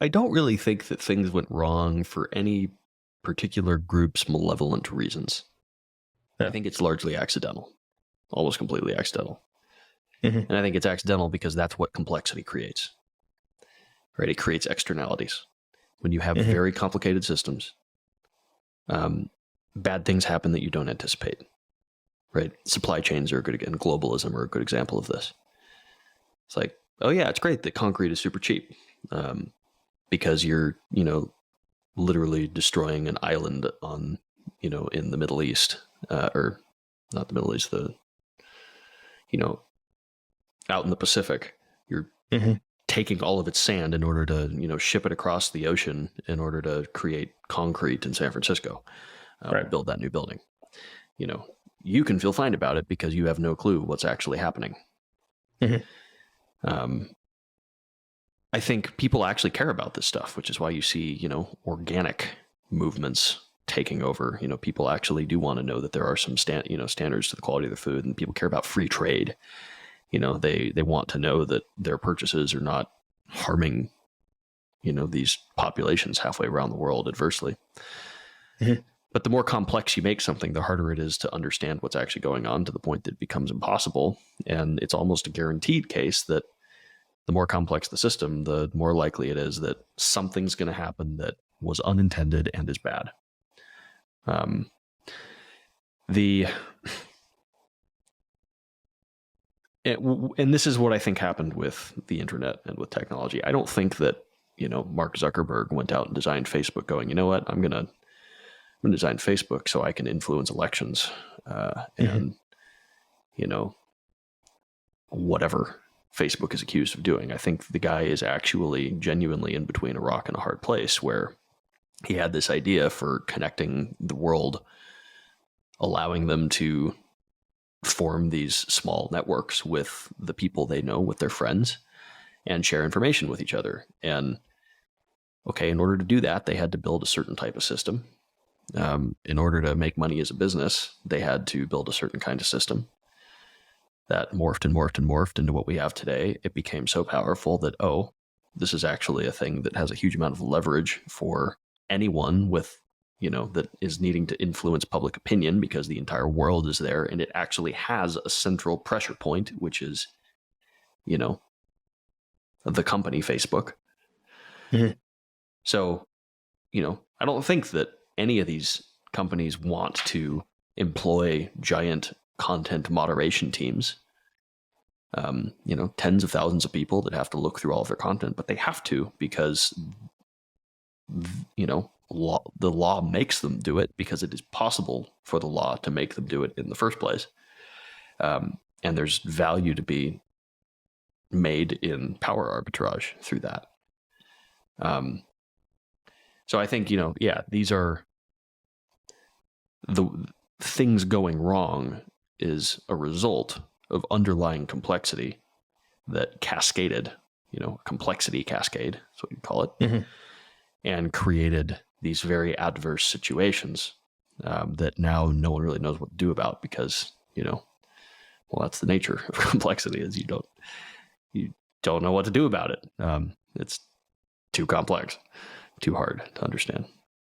I don't really think that things went wrong for any particular group's malevolent reasons. Yeah. I think it's largely accidental, almost completely accidental. Mhm. And I think it's accidental because that's what complexity creates, right? It creates externalities. When you have very complicated systems, bad things happen that you don't anticipate, right? Supply chains are good again. Globalism are a good example of this. It's like, oh yeah, it's great that concrete is super cheap because you're, literally destroying an island on, in the Middle East, or not the Middle East, out in the Pacific. You're taking all of its sand in order to, ship it across the ocean in order to create concrete in San Francisco, build that new building. You can feel fine about it because you have no clue what's actually happening. I think people actually care about this stuff, which is why you see, organic movements taking over. People actually do want to know that there are some standards to the quality of the food, and people care about free trade. They want to know that their purchases are not harming, these populations halfway around the world adversely. But the more complex you make something, the harder it is to understand what's actually going on, to the point that it becomes impossible. And it's almost a guaranteed case that the more complex the system, the more likely it is that something's going to happen that was unintended and is bad. And this is what I think happened with the internet and with technology. I don't think that, Mark Zuckerberg went out and designed Facebook going, you know what, I'm going to design Facebook so I can influence elections and, whatever Facebook is accused of doing. I think the guy is actually genuinely in between a rock and a hard place, where he had this idea for connecting the world, allowing them to form these small networks with the people they know, with their friends, and share information with each other. And okay, in order to do that, they had to build a certain type of system. In order to make money as a business, they had to build a certain kind of system that morphed and morphed and morphed into what we have today. It became so powerful that, this is actually a thing that has a huge amount of leverage for anyone with, that is needing to influence public opinion, because the entire world is there, and it actually has a central pressure point, which is, the company Facebook. So, I don't think that any of these companies want to employ giant content moderation teams, tens of thousands of people that have to look through all of their content, but they have to, because, the law makes them do it, because it is possible for the law to make them do it in the first place. And there's value to be made in power arbitrage through that. So I think, these are the things going wrong is a result of underlying complexity that cascaded, complexity cascade, that's what you call it, and created these very adverse situations that now no one really knows what to do about, because, that's the nature of complexity, is you don't know what to do about it. It's too complex, too hard to understand.